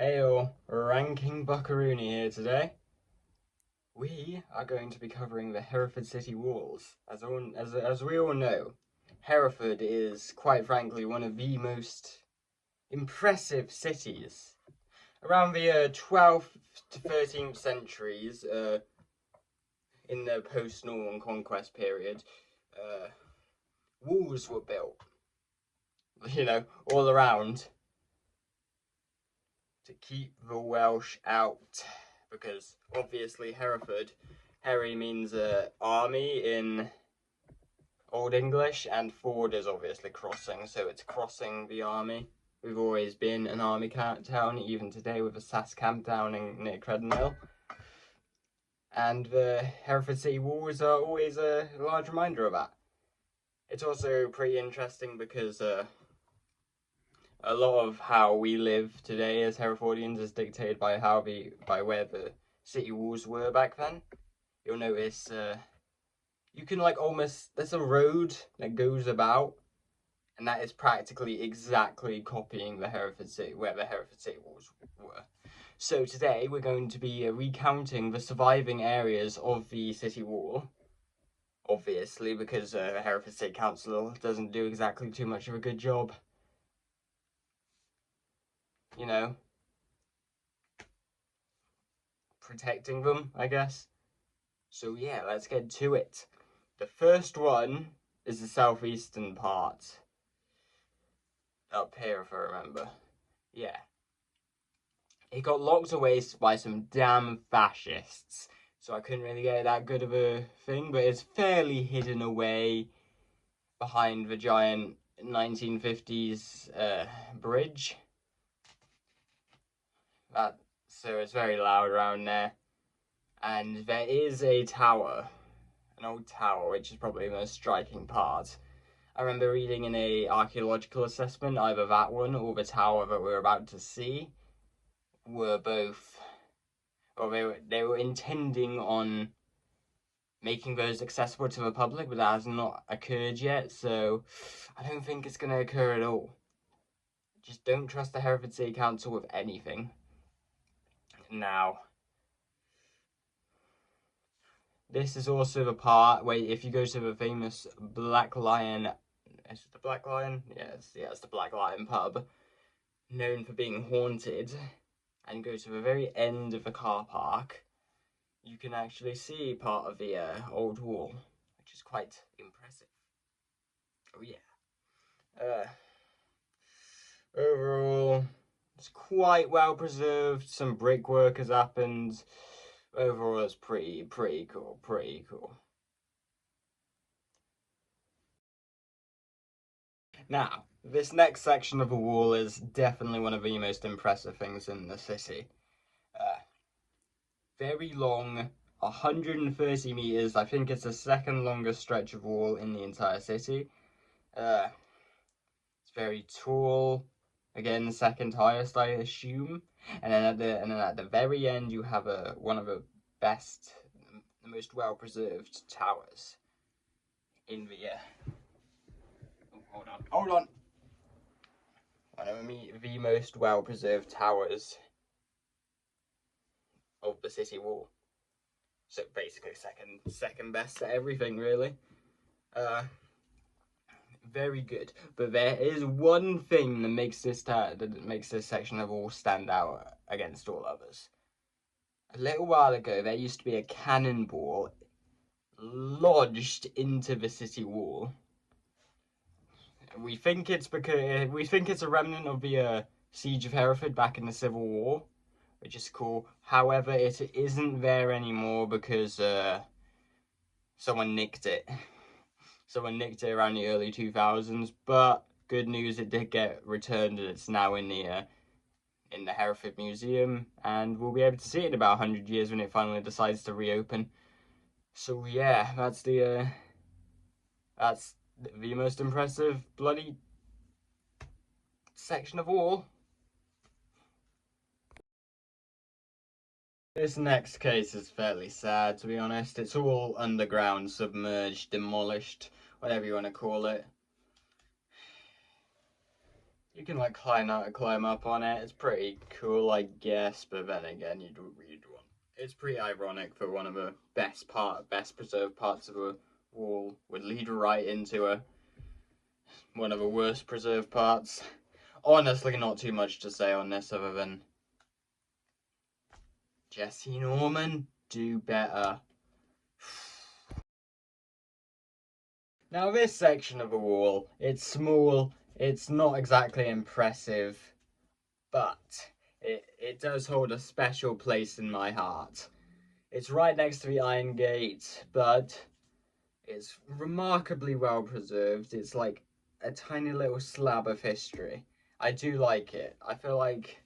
Hey all, Ranking Buckaroony here today. We are going to be covering the Hereford City Walls. As we all know, Hereford is, quite frankly, one of the most impressive cities. Around the 12th to 13th centuries, in the post-Norman conquest period, uh, walls were built, all around to keep the Welsh out, because obviously Herry means army in Old English, and ford is obviously crossing, so it's crossing the army. We've always been an army town, even today with a SAS camp down near Credden. And the Hereford City Walls are always a large reminder of that. It's also pretty interesting because a lot of how we live today as Herefordians is dictated by where the city walls were back then. You'll notice you can there's a road that goes about, and that is practically exactly copying the Hereford City where the Hereford City walls were. So today we're going to be recounting the surviving areas of the city wall. Obviously, because the Hereford City Council doesn't do exactly too much of a good job. Protecting them, I guess. So yeah, let's get to it. The first one is the southeastern part. Up here, if I remember. Yeah. It got locked away by some damn fascists, so I couldn't really get that good of a thing, but it's fairly hidden away behind the giant 1950s bridge. So it's very loud around there. And there is a tower, an old tower, which is probably the most striking part. I remember reading in a archaeological assessment, either that one or the tower that we're about to see were both, or they were intending on making those accessible to the public, but that has not occurred yet, so I don't think it's going to occur at all. Just don't trust the Hereford City Council with anything. Now, this is also the part where if you go to the famous Black Lion, is it the Black Lion? Yes, it's the Black Lion pub, known for being haunted, and go to the very end of the car park, you can actually see part of the old wall, which is quite impressive. Oh yeah. Overall, it's quite well preserved. Some brickwork has happened. Overall, it's pretty cool. Now, this next section of the wall is definitely one of the most impressive things in the city. Very long, 130 meters. I think it's the second longest stretch of wall in the entire city. It's very tall. Again, second highest, I assume. And then at the very end, you have one of the most well preserved towers in the. Hold on. One of the most well preserved towers of the city wall. So basically, second best at everything, really. Very good, but there is one thing that makes this section of wall stand out against all others. A little while ago, there used to be a cannonball lodged into the city wall. We think it's a remnant of the siege of Hereford back in the Civil War, which is cool. However, it isn't there anymore because someone nicked it. Someone nicked it around the early 2000s, but good news, it did get returned and it's now in the Hereford Museum, and we'll be able to see it in about 100 years when it finally decides to reopen. So yeah, that's the most impressive bloody section of wall. This next case is fairly sad, to be honest. It's all underground, submerged, demolished, whatever you want to call it. You can like climb up on it. It's pretty cool, I guess. But then again, you'd want. It's pretty ironic for one of the best preserved parts of a wall would lead right into one of the worst preserved parts. Honestly, not too much to say on this other than Jesse Norman, do better. Now this section of the wall, it's small, it's not exactly impressive, but it does hold a special place in my heart. It's right next to the Iron Gate, but it's remarkably well preserved. It's like a tiny little slab of history. I do like it. I feel like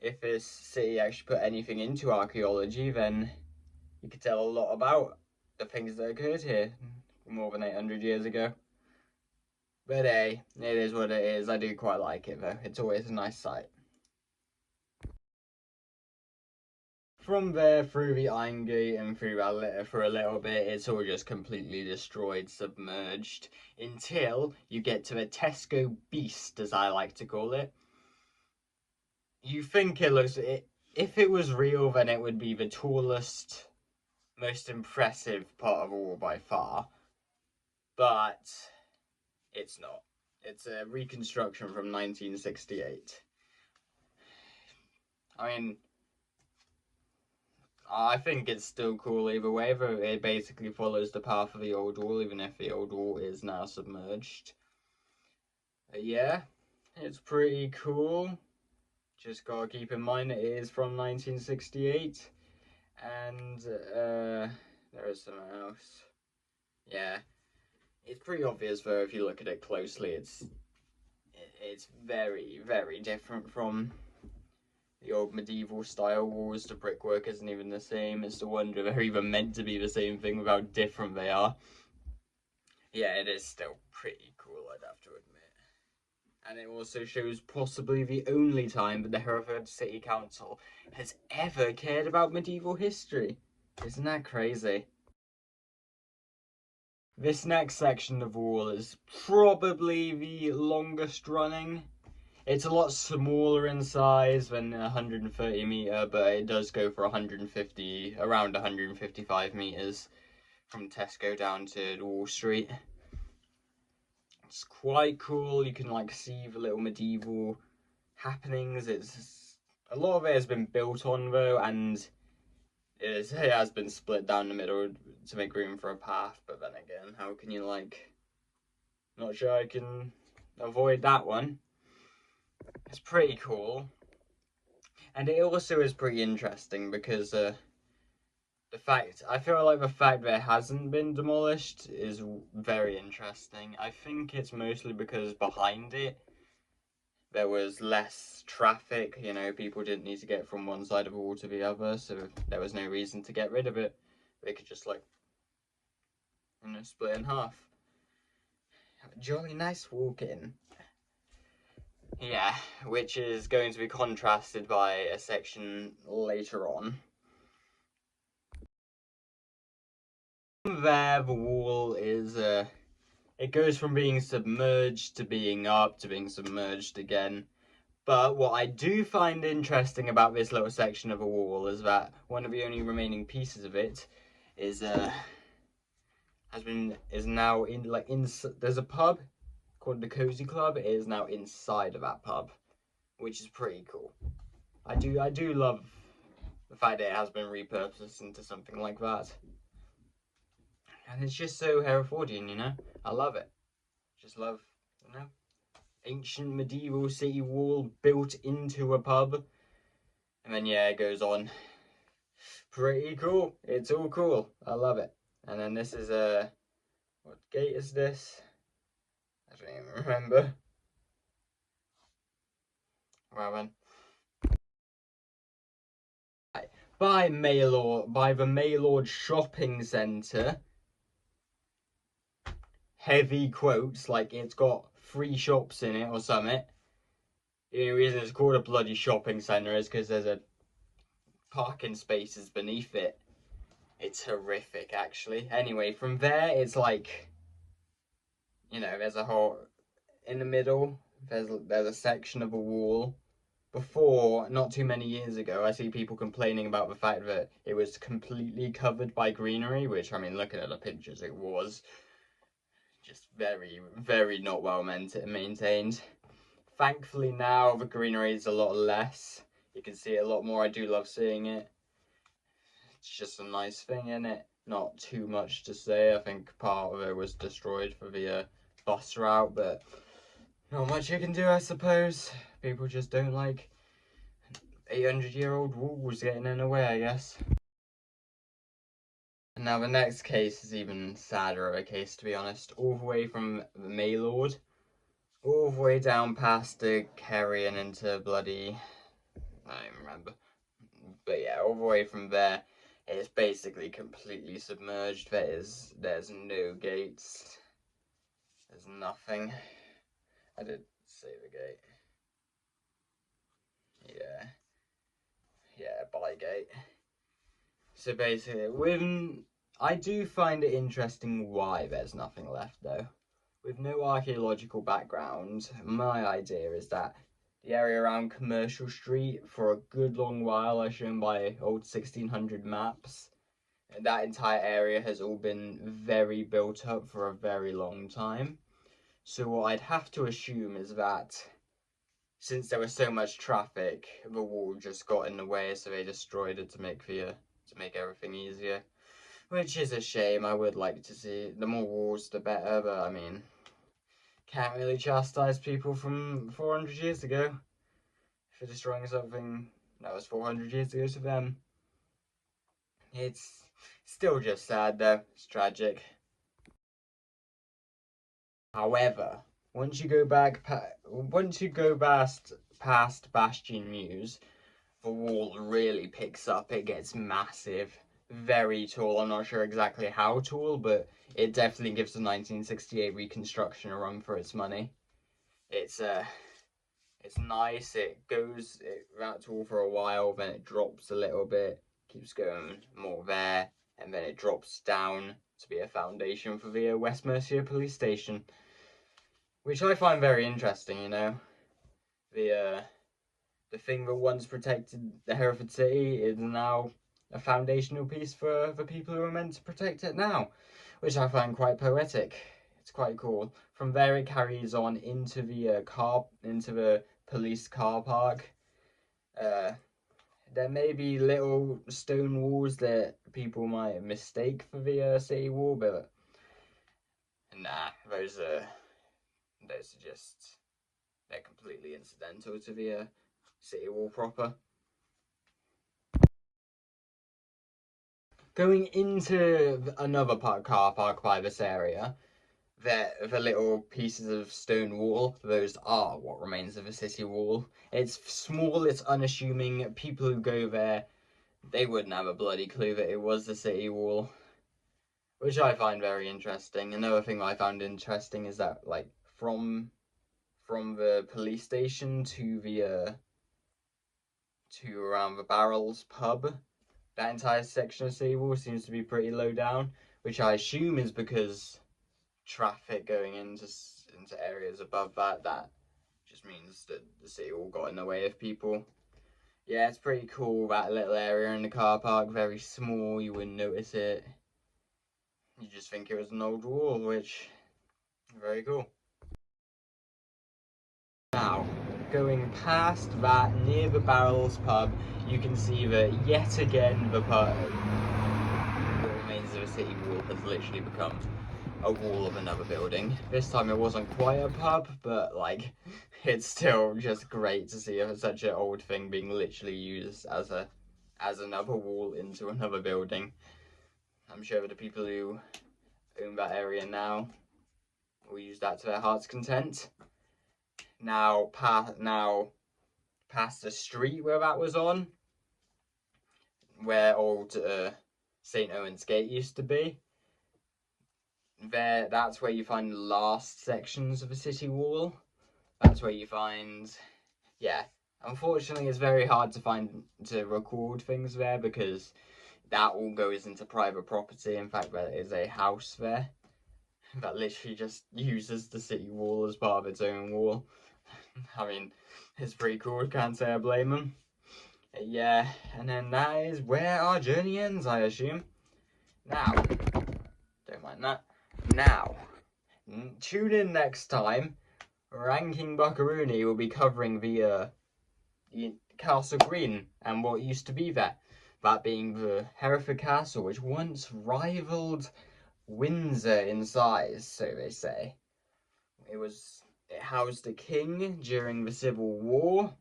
if this city actually put anything into archaeology, then you could tell a lot about the things that occurred here more than 800 years ago. But hey, it is what it is. I do quite like it though. It's always a nice sight. From there, through the Iron Gate and through for a little bit, it's all just completely destroyed, submerged, until you get to the Tesco Beast, as I like to call it. You think it looks... if it was real, then it would be the tallest, most impressive part of all by far. But it's not. It's a reconstruction from 1968. I mean, I think it's still cool either way, but it basically follows the path of the old wall, even if the old wall is now submerged. Yeah, it's pretty cool. Just gotta keep in mind it is from 1968. And there is something else. Yeah, it's pretty obvious though if you look at it closely. It's very, very different from the old medieval style walls. The brickwork isn't even the same. It's the wonder they're even meant to be the same thing with how different they are. Yeah, it is still pretty cool, I'd have to admit. And it also shows possibly the only time that the Hereford City Council has ever cared about medieval history. Isn't that crazy? This next section of wall is probably the longest running. It's a lot smaller in size than 130 meter, but it does go for 150, around 155 meters from Tesco down to Wall Street. It's quite cool. You can like see the little medieval happenings. It's a lot of it has been built on though, and it has been split down the middle to make room for a path. But then again, how can you like? Not sure I can avoid that one. It's pretty cool. And it also is pretty interesting because I feel like the fact that it hasn't been demolished is very interesting. I think it's mostly because behind it there was less traffic, you know, people didn't need to get from one side of the wall to the other, so there was no reason to get rid of it. They could just like, you know, split in half. Have a jolly nice walk in. Yeah, which is going to be contrasted by a section later on. There, the wall is, it goes from being submerged to being up to being submerged again. But what I do find interesting about this little section of a wall is that one of the only remaining pieces of it is now in there's a pub called the Cozy Club. It is now inside of that pub, which is pretty cool. I do love the fact that it has been repurposed into something like that. And it's just so Herefordian, you know? I love it. Just love, you know, ancient medieval city wall built into a pub. And then, yeah, it goes on. Pretty cool. It's all cool. I love it. And then this is what gate is this? I don't even remember. Well then. By the Maylord Shopping Centre. Heavy quotes, like it's got 3 shops in it or something. The only reason it's called a bloody shopping centre is because there's a parking spaces beneath it. It's horrific, actually. Anyway, from there, it's like, you know, there's a whole, in the middle, there's a section of a wall. Before, not too many years ago, I see people complaining about the fact that it was completely covered by greenery, which, I mean, looking at the pictures, it was just very, very not well maintained. Thankfully now the greenery is a lot less. You can see it a lot more. I do love seeing it. It's just a nice thing, isn't it? Not too much to say. I think part of it was destroyed for the bus route, but not much you can do, I suppose. People just don't like 800-year-old walls getting in the way, I guess. And now the next case is even sadder of a case, to be honest. All the way from the Maylord, all the way down past the Kerry and into bloody... I don't even remember. But yeah, all the way from there, it's basically completely submerged. There's no gates. There's nothing. I did say the gate. Yeah, Bygate. So basically, I do find it interesting why there's nothing left though. With no archaeological background, my idea is that the area around Commercial Street for a good long while, as shown by old 1600 maps, that entire area has all been very built up for a very long time. So what I'd have to assume is that since there was so much traffic, the wall just got in the way, so they destroyed it to make everything easier. Which is a shame. I would like to see the more walls, the better. But I mean, can't really chastise people from 400 years ago for destroying something that was 400 years ago to them. It's still just sad though. It's tragic. However, once you go past Bastion Mews, the wall really picks up. It gets massive, very tall. I'm not sure exactly how tall, but it definitely gives the 1968 reconstruction a run for its money. It's nice. It that tall for a while, then it drops a little bit, keeps going more there, and then it drops down to be a foundation for the West Mercia police station, which I find very interesting. You know, the thing that once protected the Hereford City is now a foundational piece for the people who are meant to protect it now, which I find quite poetic. It's quite cool. From there, it carries on into the police car park. There may be little stone walls that people might mistake for the city wall, but nah, those are just they're completely incidental to the city wall proper. Going into another car park by this area, the little pieces of stone wall, those are what remains of a city wall. It's small, it's unassuming. People who go there, they wouldn't have a bloody clue that it was the city wall, which I find very interesting. Another thing I found interesting is that, like, from the police station to around the Barrels pub, that entire section of city wall seems to be pretty low down, which I assume is because traffic going into areas above that just means that the city wall got in the way of people. Yeah, it's pretty cool, that little area in the car park, very small, you wouldn't notice it. You just think it was an old wall, which very cool. Now, going past that, near the Barrels pub, you can see that yet again the remains of a city wall has literally become a wall of another building. This time it wasn't quite a pub, but like, it's still just great to see such an old thing being literally used as another wall into another building. I'm sure the people who own that area now will use that to their heart's content. Now past the street where that was on, where old St. Owen's Gate used to be, that's where you find the last sections of the city wall. That's where you find, yeah, unfortunately it's very hard to record things there because that all goes into private property. In fact, there is a house there that literally just uses the city wall as part of its own wall. I mean, it's pretty cool, can't say I blame him. Yeah, and then that is where our journey ends, I assume. Now, don't mind that. Now, tune in next time. Ranking Buckaroony will be covering the Castle Green and what used to be there. That being the Hereford Castle, which once rivaled Windsor in size, so they say. It housed a king during the Civil War.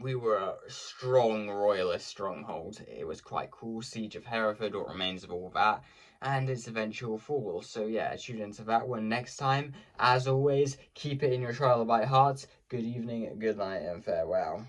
We were a strong royalist stronghold. It was quite cool. Siege of Hereford, what remains of all that, and its eventual fall. So yeah, tune into that one next time. As always, keep it in your trilobite hearts. Good evening, good night, and farewell.